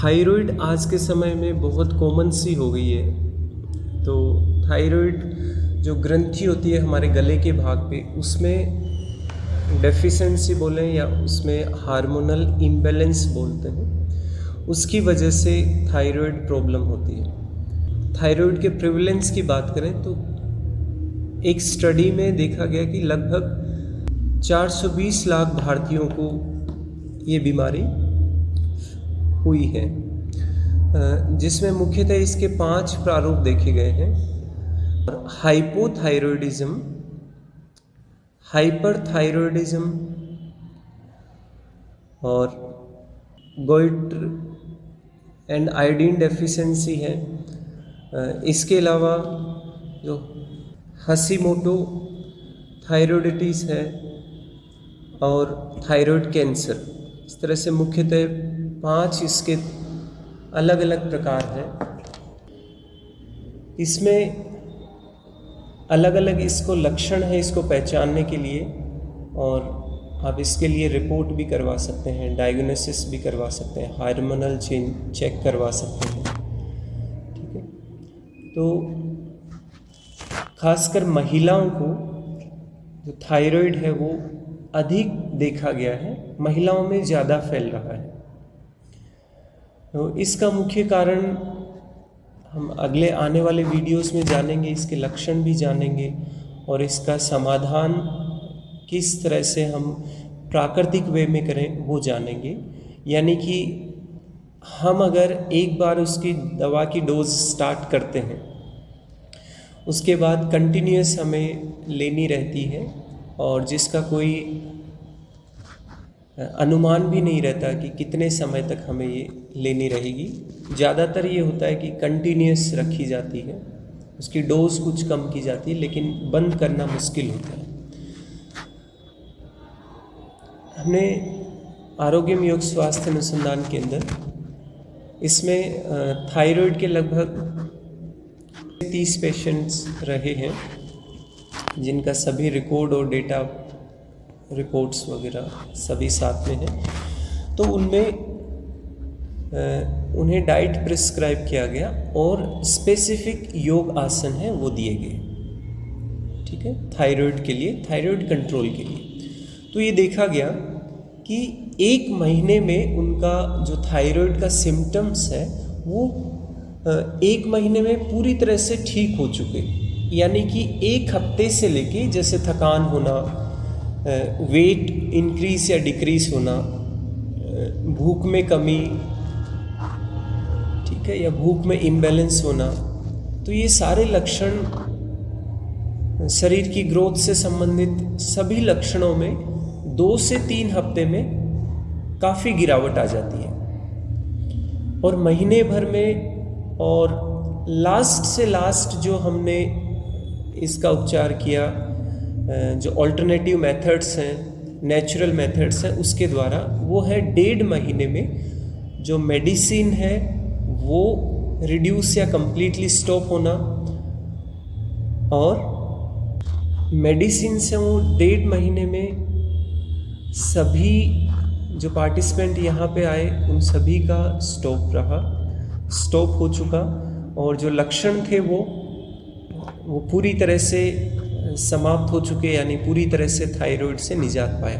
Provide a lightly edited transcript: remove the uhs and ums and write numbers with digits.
Thyroid आज के समय में बहुत कॉमन सी हो गई है। तो थायराइड जो ग्रंथि होती है हमारे गले के भाग पे, उसमें डेफिशिएंसी बोलें या उसमें हार्मोनल इम्बैलेंस बोलते हैं, उसकी वजह से थायराइड प्रॉब्लम होती है। थायराइड के प्रिवलेंस की बात करें तो एक स्टडी में देखा गया कि लगभग 420 लाख भारतीयों को ये बीमारी हुई है, जिसमें मुख्यतः इसके 5 प्रारूप देखे गए हैं। हाइपोथायरॉयडिज्म, हाइपरथायरॉयडिज्म और गोइटर एंड आयोडीन डेफिशिएंसी है। इसके अलावा जो हशीमोटो थायरॉयडिटीज़ है और थायराइड कैंसर, इस तरह से मुख्यतः 5 इसके अलग अलग प्रकार हैं। इसमें अलग अलग इसको लक्षण है इसको पहचानने के लिए, और आप इसके लिए रिपोर्ट भी करवा सकते हैं, डायग्नोसिस भी करवा सकते हैं, हार्मोनल चेक करवा सकते हैं। ठीक है, तो खासकर महिलाओं को जो थायराइड है वो अधिक देखा गया है, महिलाओं में ज़्यादा फैल रहा है। तो इसका मुख्य कारण हम अगले आने वाले वीडियोस में जानेंगे, इसके लक्षण भी जानेंगे और इसका समाधान किस तरह से हम प्राकृतिक वे में करें वो जानेंगे। यानी कि हम अगर एक बार उसकी दवा की डोज स्टार्ट करते हैं, उसके बाद कंटिन्यूस हमें लेनी रहती है और जिसका कोई अनुमान भी नहीं रहता कि कितने समय तक हमें ये लेनी रहेगी। ज़्यादातर ये होता है कि कंटिन्यूस रखी जाती है, उसकी डोज कुछ कम की जाती है, लेकिन बंद करना मुश्किल होता है। हमने आरोग्यम योग स्वास्थ्य अनुसंधान केंद्र, इसमें थायराइड के लगभग 30 पेशेंट्स रहे हैं, जिनका सभी रिकॉर्ड और डेटा रिपोर्ट्स वगैरह सभी साथ में हैं। तो उनमें उन्हें डाइट प्रिस्क्राइब किया गया और स्पेसिफिक योग आसन हैं वो दिए गए। ठीक है, थायराइड के लिए, थायराइड कंट्रोल के लिए। तो ये देखा गया कि 1 महीने में उनका जो थायराइड का सिम्टम्स है वो 1 महीने में पूरी तरह से ठीक हो चुके। यानी कि 1 हफ्ते से लेके, जैसे थकान होना, वेट इंक्रीज या डिक्रीज होना, भूख में कमी, ठीक है, या भूख में इम्बैलेंस होना, तो ये सारे लक्षण शरीर की ग्रोथ से संबंधित सभी लक्षणों में 2 से 3 हफ्ते में काफ़ी गिरावट आ जाती है। और महीने भर में, और लास्ट से लास्ट जो हमने इसका उपचार किया, जो अल्टरनेटिव मेथड्स हैं, नेचुरल मेथड्स हैं, उसके द्वारा, वो है 1.5 महीने में जो मेडिसिन है वो रिड्यूस या कंप्लीटली स्टॉप होना, और मेडिसिन से वो 1.5 महीने में सभी जो पार्टिसिपेंट यहाँ पे आए उन सभी का स्टॉप हो चुका, और जो लक्षण थे वो पूरी तरह से समाप्त हो चुके, यानी पूरी तरह से थायराइड से निजात पाया।